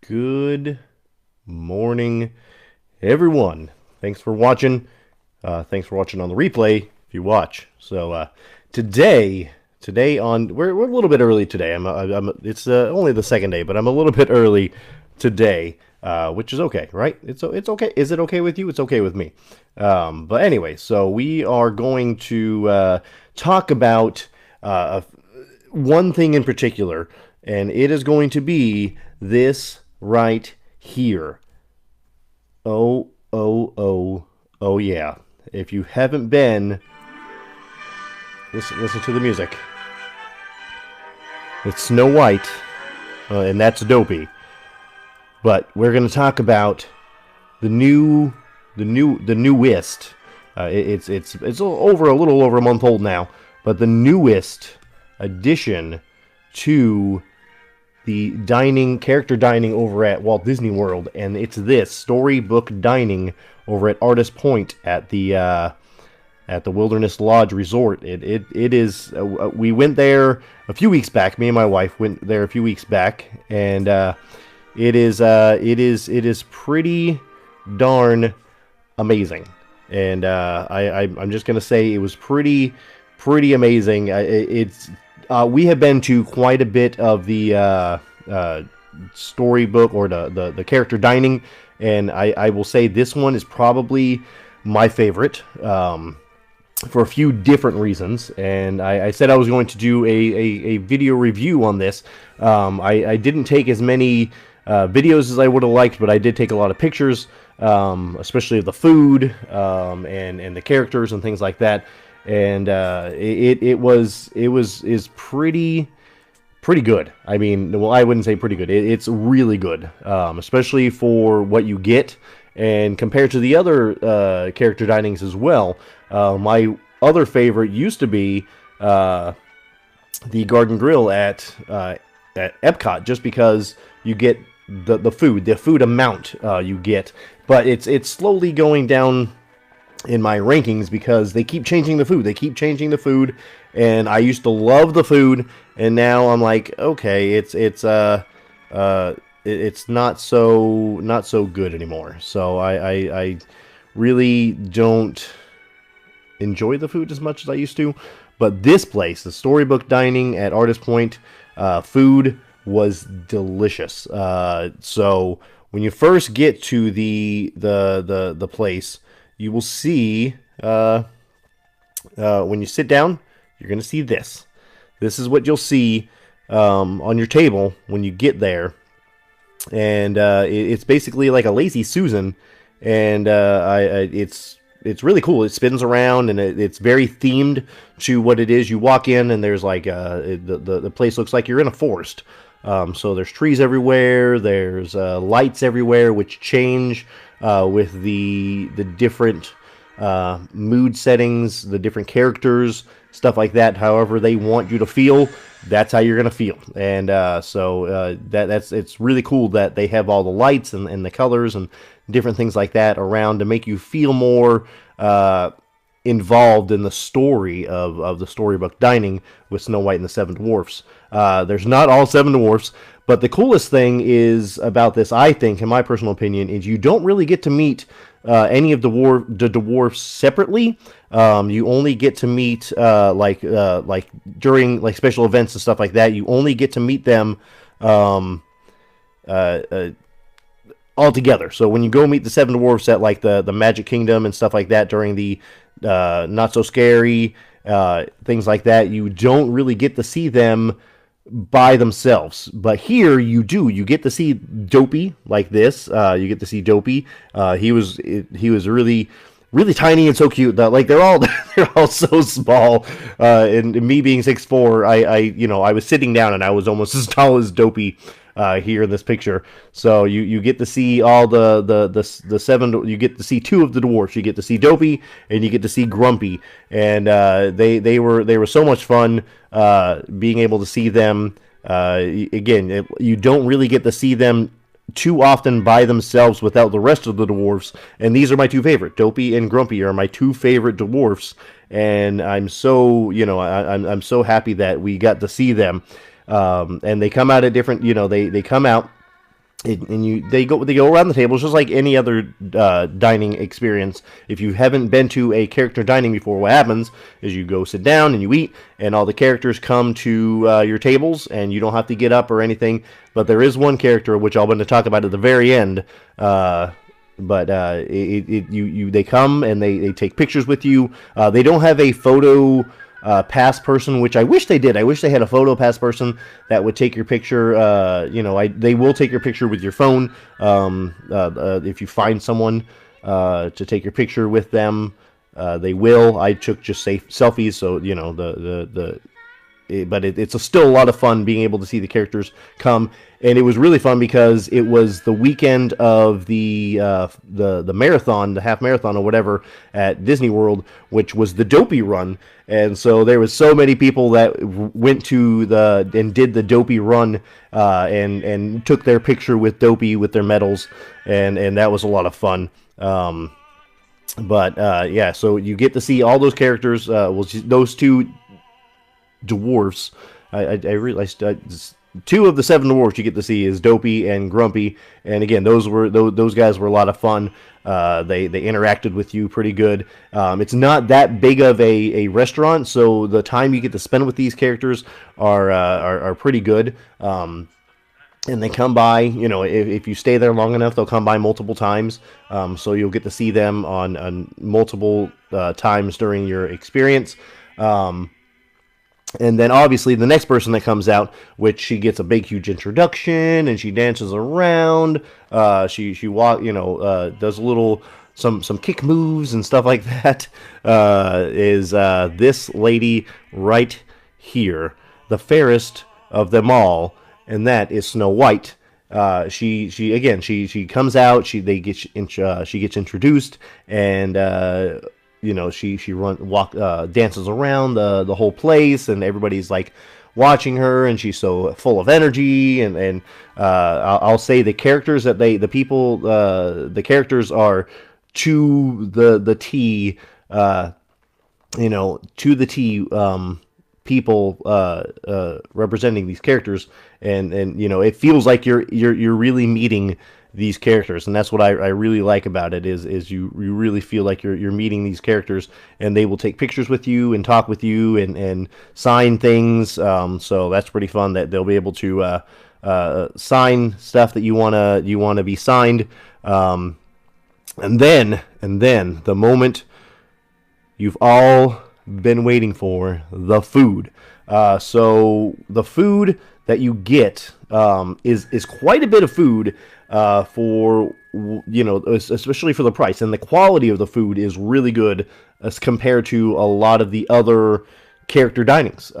Good morning, everyone. Thanks for watching. Thanks for watching on the replay if you watch. So today we're a little bit early today. It's only the second day, but I'm a little bit early today, which is okay, right? It's okay. Is it okay with you? It's okay with me. But anyway, so we are going to talk about one thing in particular, and it is going to be this right here. Oh, yeah. If you haven't been, listen to the music. It's Snow White, and that's Dopey. But we're going to talk about the newest. It's a little over a month old now, but the newest addition to the character dining over at Walt Disney World, and it's this Storybook dining over at Artist Point at the Wilderness Lodge Resort. It is. We went there a few weeks back. Me and my wife went there a few weeks back, and it is pretty darn amazing. And I'm just gonna say it was pretty amazing. We have been to quite a bit of the Storybook or the character dining, and I will say this one is probably my favorite for a few different reasons. And I said I was going to do a video review on this. I didn't take as many videos as I would have liked, but I did take a lot of pictures, especially of the food and the characters and things like that. And is pretty good. I mean, well, I wouldn't say pretty good. It's really good, especially for what you get, and compared to the other character dinings as well. My other favorite used to be the Garden Grill at Epcot, just because you get the food amount you get, but it's slowly going down in my rankings because they keep changing the food. And I used to love the food, and now I'm like, okay, it's not so good anymore. So I really don't enjoy the food as much as I used to. But this place, the Storybook dining at Artist Point, food was delicious. So when you first get to the place, you will see, when you sit down, you're going to see this. This is what you'll see on your table when you get there. And it's basically like a Lazy Susan. And it's really cool. It spins around, and it's very themed to what it is. You walk in, and there's like the place looks like you're in a forest. So there's trees everywhere. There's lights everywhere, which change with the different mood settings, the different characters, stuff like that. However they want you to feel, that's how you're gonna feel. And it's really cool that they have all the lights and the colors and different things like that around to make you feel more involved in the story of the Storybook dining with Snow White and the Seven Dwarfs. There's not all seven dwarfs, but the coolest thing is about this, I think, in my personal opinion, is you don't really get to meet any of the dwarfs separately. You only get to meet like during like special events and stuff like that. You only get to meet them all together. So when you go meet the Seven Dwarfs at like the Magic Kingdom and stuff like that during the Not So Scary things like that, you don't really get to see them by themselves. But here you do. You get to see Dopey like this. You get to see Dopey. He was really tiny and so cute. Like they're all so small. And me being 6'4", I was sitting down and I was almost as tall as Dopey here in this picture. So you get to see all the seven. You get to see two of the dwarfs. You get to see Dopey and you get to see Grumpy, and they were so much fun. Being able to see them again, you don't really get to see them too often by themselves without the rest of the dwarfs, and these are my two favorite. Dopey and Grumpy are my two favorite dwarfs, and I'm so I'm so happy that we got to see them. And they come out at different, they come out they go around the table just like any other dining experience. If you haven't been to a character dining before, what happens is you go sit down and you eat, and all the characters come to your tables, and you don't have to get up or anything. But there is one character which I'm going to talk about at the very end. They come and they take pictures with you. They don't have a photo pass person, which I wish they did. I wish they had a photo pass person that would take your picture. They will take your picture with your phone. If you find someone to take your picture with them, they will. I took just safe selfies, so it's still a lot of fun being able to see the characters come, and it was really fun because it was the weekend of the marathon, the half marathon or whatever at Disney World, which was the Dopey run, and so there was so many people that went to and did the Dopey run, and took their picture with Dopey with their medals, and that was a lot of fun. So you get to see all those characters. Those two dwarfs. I realized two of the seven dwarfs you get to see is Dopey and Grumpy, and again, those guys were a lot of fun. They interacted with you pretty good. It's not that big of a restaurant, so the time you get to spend with these characters are pretty good. And they come by, if you stay there long enough, they'll come by multiple times. So you'll get to see them on multiple times during your experience. And then obviously the next person that comes out, which she gets a big huge introduction and she dances around. She does a little some kick moves and stuff like that. Is this lady right here, the fairest of them all, and that is Snow White. She comes out. She gets introduced, and she dances around the whole place, and everybody's like watching her, and she's so full of energy. And I'll say the characters that the characters are to the T, to the T. People representing these characters, and it feels like you're really meeting these characters, and that's what I really like about it is you really feel like you're meeting these characters, and they will take pictures with you and talk with you and sign things. So that's pretty fun that they'll be able to sign stuff that you wanna be signed. And then the moment you've all been waiting for, the food. So the food that you get is quite a bit of food for especially for the price, and the quality of the food is really good as compared to a lot of the other character dinings.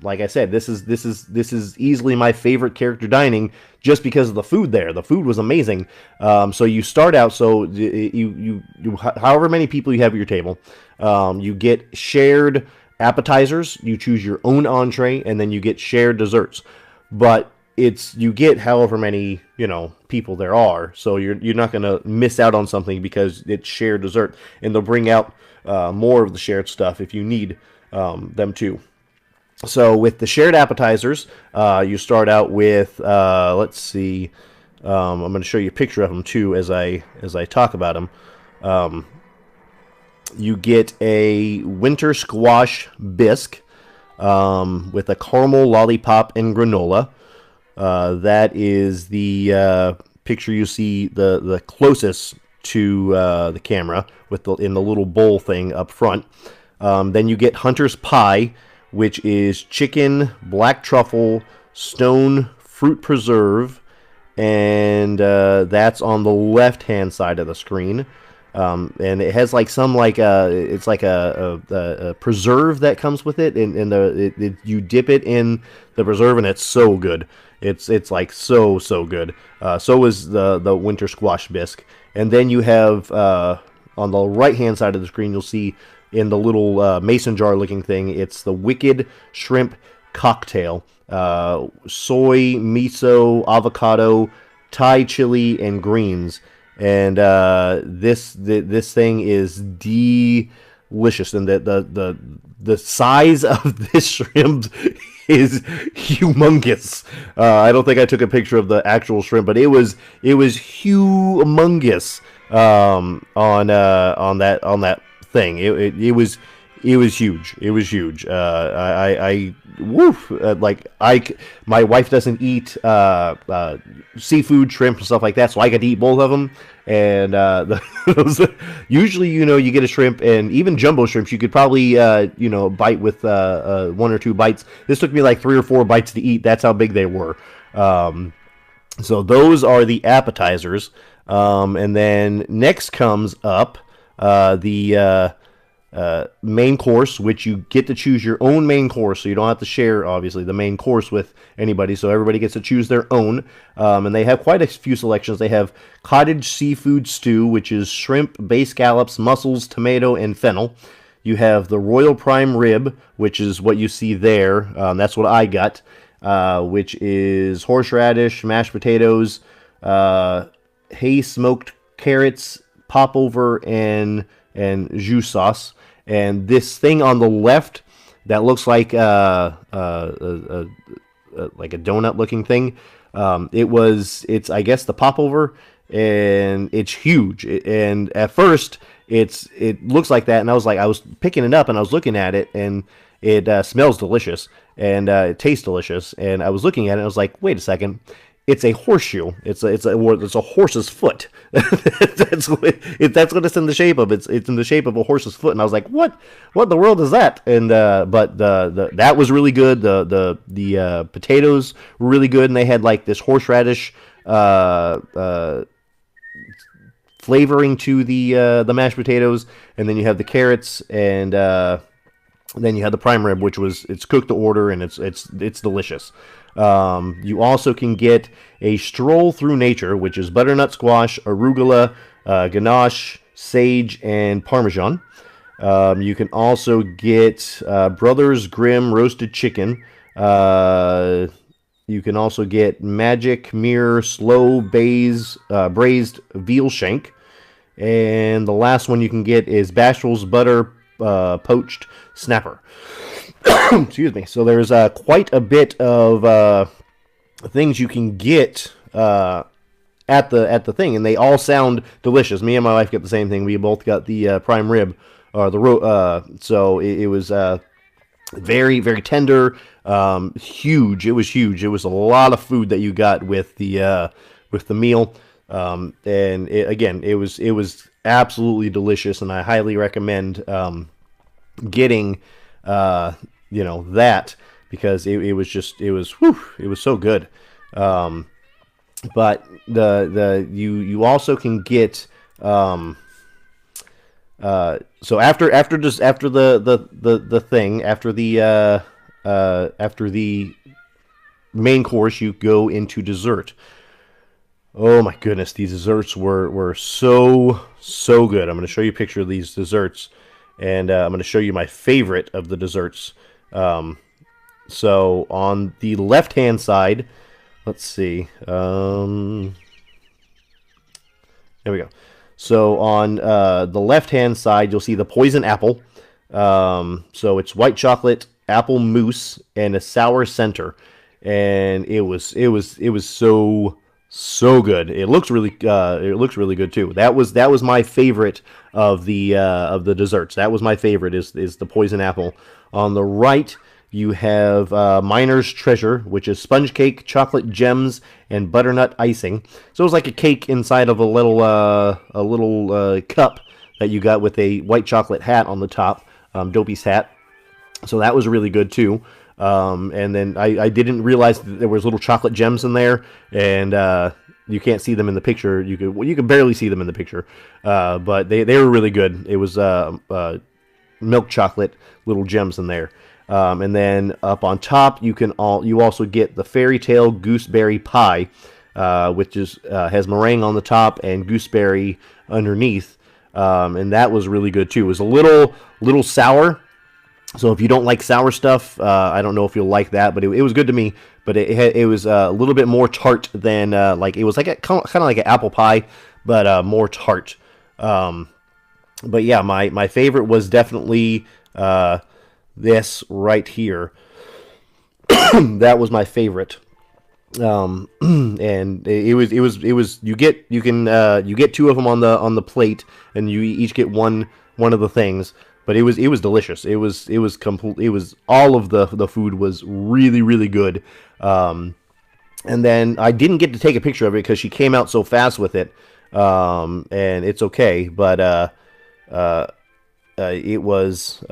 Like I said, this is easily my favorite character dining just because of the food there. The food was amazing. So you start out, so you however many people you have at your table, you get shared appetizers, you choose your own entree, and then you get shared desserts. But you get however many people there are, so you're not going to miss out on something because it's shared dessert, and they'll bring out more of the shared stuff if you need them to. So with the shared appetizers, you start out with let's see, I'm going to show you a picture of them too as I talk about them. You get a winter squash bisque with a caramel lollipop and granola. That is the picture you see the closest to the camera in the little bowl thing up front. Then you get Hunter's Pie, which is chicken, black truffle, stone fruit preserve, and that's on the left-hand side of the screen. And it has it's like a preserve that comes with it, and you dip it in the preserve, and it's so good. It's like so good. So is the winter squash bisque, and then you have on the right hand side of the screen, you'll see in the little mason jar looking thing, it's the Wicked Shrimp Cocktail, soy, miso, avocado, Thai chili, and greens. And this thing is delicious, and the size of this shrimp is humongous. I don't think I took a picture of the actual shrimp, but it was humongous on that thing. It was huge. It was huge. Woof. My wife doesn't eat seafood, shrimp, and stuff like that, so I got to eat both of them. And usually, you get a shrimp, and even jumbo shrimps, you could probably, bite with 1 or 2 bites. This took me like 3 or 4 bites to eat. That's how big they were. So those are the appetizers. And then next comes up the main course, which you get to choose your own main course, so you don't have to share, obviously, the main course with anybody, so everybody gets to choose their own. And they have quite a few selections. They have cottage seafood stew, which is shrimp, bay scallops, mussels, tomato, and fennel. You have the royal prime rib, which is what you see there. That's what I got, which is horseradish, mashed potatoes, hay smoked carrots, popover, and jus sauce. And this thing on the left that looks like like a donut looking thing, it's I guess the popover, and it's huge. And at first it looks like that, and I was picking it up and I was looking at it, and it smells delicious, and it tastes delicious, and I was looking at it and I was like, wait a second. It's a horseshoe. It's a horse's foot. that's what it's in the shape of. It's in the shape of a horse's foot. And I was like, what in the world is that? And but that was really good. The potatoes were really good, and they had like this horseradish flavoring to the mashed potatoes, and then you have the carrots, and then you have the prime rib, which it's cooked to order, and it's delicious. You also can get a stroll through nature, which is butternut squash, arugula, ganache, sage, and parmesan. You can also get Brothers Grimm roasted chicken. You can also get Magic Mirror slow braised veal shank. And the last one you can get is Bashful's butter poached snapper. Excuse me. So there's quite a bit of things you can get at the thing, and they all sound delicious. Me and my wife get the same thing. We both got the prime rib, or so it was very, very tender, huge. It was huge. It was a lot of food that you got with the meal, and it was absolutely delicious, and I highly recommend getting that, because it was so good. But you also can get so after the main course, you go into dessert. Oh my goodness, these desserts were so good. I'm going to show you a picture of these desserts, and I'm going to show you my favorite of the desserts. So on the left-hand side, let's see. There we go. So on the left-hand side, you'll see the poison apple. So it's white chocolate, apple mousse, and a sour center, and it was so good. It looks really good too. That was my favorite of the desserts. That was my favorite is the poison apple. On the right, you have Miner's Treasure, which is sponge cake, chocolate gems, and butternut icing. So it was like a cake inside of a little cup that you got with a white chocolate hat on the top, Dopey's hat. So that was really good too. And then I didn't realize that there was little chocolate gems in there, and you can't see them in the picture. You could barely see them in the picture, but they were really good. It was milk chocolate little gems in there. And then up on top, you also get the fairy tale gooseberry pie, which has meringue on the top and gooseberry underneath, and that was really good too. It was a little sour, so if you don't like sour stuff, I don't know if you'll like that, but it was good to me. But it was a little bit more tart than it was like kind of like an apple pie, but more tart. But yeah, my favorite was definitely this right here. That was my favorite. And it was you get two of them on the plate, and you each get one of the things. But it was delicious. It was complete. It was all of the food was really really good. And then I didn't get to take a picture of it because she came out so fast with it. And it's okay, but it was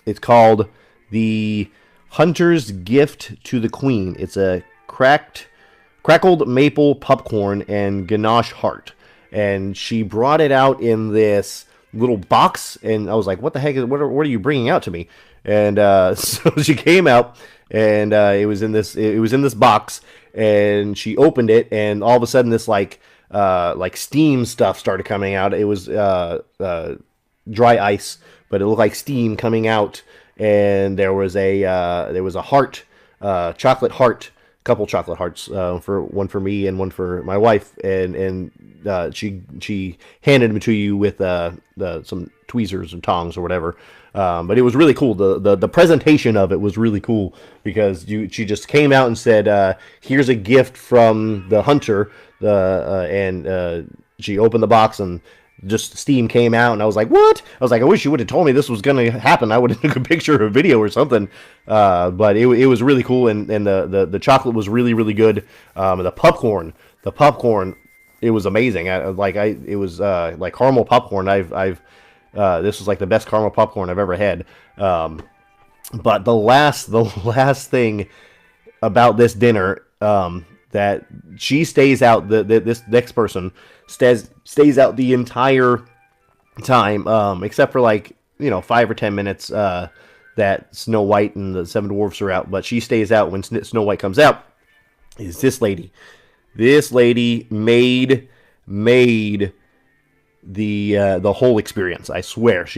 it's called the Hunter's Gift to the Queen. It's a crackled maple popcorn and ganache heart, and she brought it out in this little box, and I was like, "What the heck? What are you bringing out to me?" And so she came out, and it was in this box, and she opened it, and all of a sudden this like steam stuff started coming out. It was dry ice, but it looked like steam coming out, and there was a heart, chocolate heart, couple chocolate hearts, for one for me and one for my wife, and she handed them to you with some tweezers and tongs or whatever. But it was really cool. The presentation of it was really cool because she just came out and said, "Here's a gift from the hunter," and she opened the box and just steam came out, and I was like, "What?" I was like, "I wish you would have told me this was going to happen. I would have took a picture or a video or something." But it was really cool, and the chocolate was really really good. The popcorn, it was amazing. It was like caramel popcorn. This was like the best caramel popcorn I've ever had. But the last thing about this dinner, that she stays out, this next person stays out the entire time, except for 5 or 10 minutes that Snow White and the Seven Dwarfs are out. But she stays out when Snow White comes out. Is this lady? This lady made the whole experience. I swear,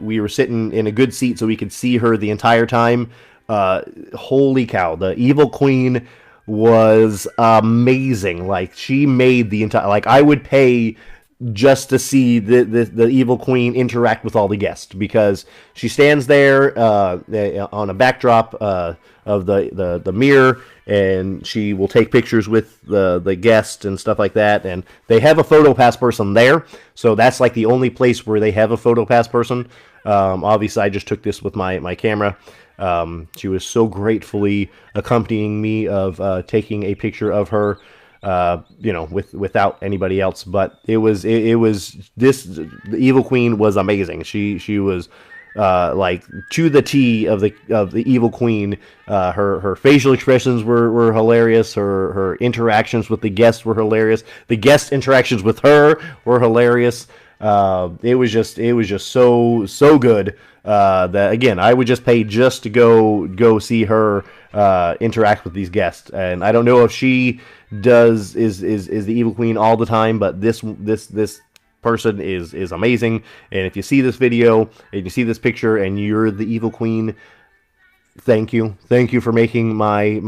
we were sitting in a good seat so we could see her the entire time. Holy cow, the Evil Queen was amazing. Like, she made the entire, like, I would pay just to see the Evil Queen interact with all the guests, because she stands there on a backdrop of the mirror, and she will take pictures with the guests and stuff like that. And they have a photo pass person there, so that's like the only place where they have a photo pass person. Obviously I just took this with my camera. She was so gratefully accompanying me of taking a picture of her, without anybody else. But the Evil Queen was amazing. She was like to the T of the Evil Queen. Her facial expressions were hilarious. Her interactions with the guests were hilarious. The guest interactions with her were hilarious. It was just so good. That again, I would just pay just to go see her interact with these guests. And I don't know if she is the Evil Queen all the time, but this person is amazing. And if you see this video and you see this picture and you're the Evil Queen, thank you for making my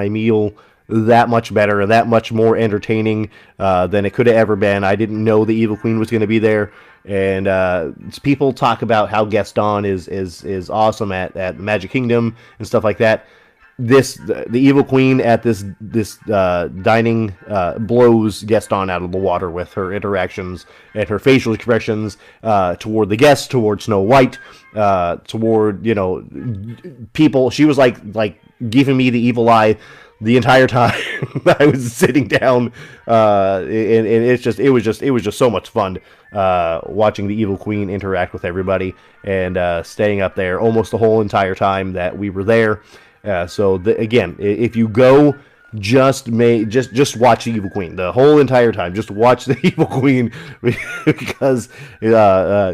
meal that much better and that much more entertaining than it could have ever been. I didn't know the Evil Queen was going to be there, and people talk about how Gaston is awesome at Magic Kingdom and stuff like that. The Evil Queen at this dining blows Gaston out of the water with her interactions and her facial expressions toward the guests, toward Snow White, toward people. She was like giving me the evil eye the entire time I was sitting down, and it was just so much fun watching the Evil Queen interact with everybody, and staying up there almost the whole entire time that we were there. Again, if you go, just watch the Evil Queen the whole entire time. Just watch the Evil Queen, because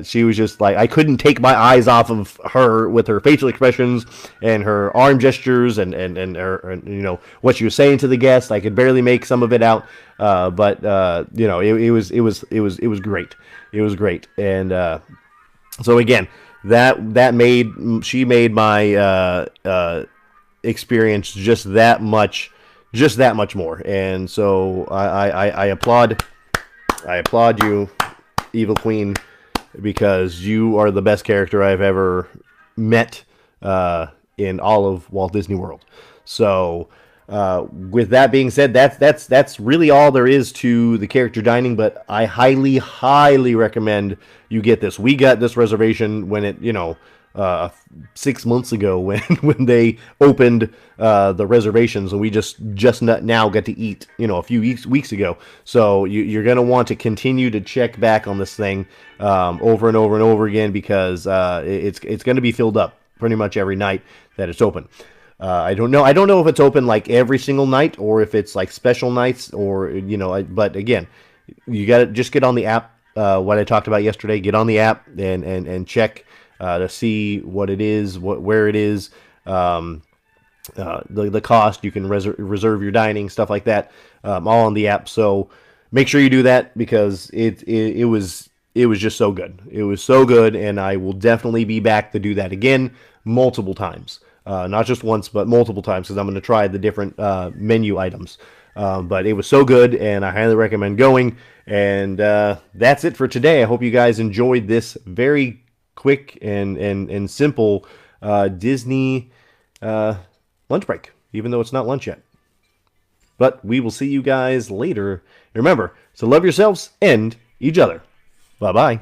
she was just like, I couldn't take my eyes off of her with her facial expressions and her arm gestures and her, what she was saying to the guests. I could barely make some of it out, but it was great. It was great. And so again, she made my experience just that much more. And so I applaud you, Evil Queen, because you are the best character I've ever met in all of Walt Disney World. So, with that being said, that's really all there is to the character dining. But I highly recommend you get this. We got this reservation when it, 6 months ago when when they opened the reservations, and we just now got to eat, a few weeks ago. So you're gonna want to continue to check back on this thing over and over and over again, because it's going to be filled up pretty much every night that it's open. I don't know. I don't know if it's open like every single night or if it's like special nights, or but again, you got to just get on the app. What I talked about yesterday, get on the app and check to see what it is, where it is, the cost. You can reserve your dining, stuff like that, all on the app. So make sure you do that, because it was just so good. It was so good, and I will definitely be back to do that again multiple times. Not just once, but multiple times, because I'm going to try the different menu items. But it was so good, and I highly recommend going. And that's it for today. I hope you guys enjoyed this very quick and simple Disney lunch break, even though it's not lunch yet. But we will see you guys later. Remember to love yourselves and each other. Bye-bye.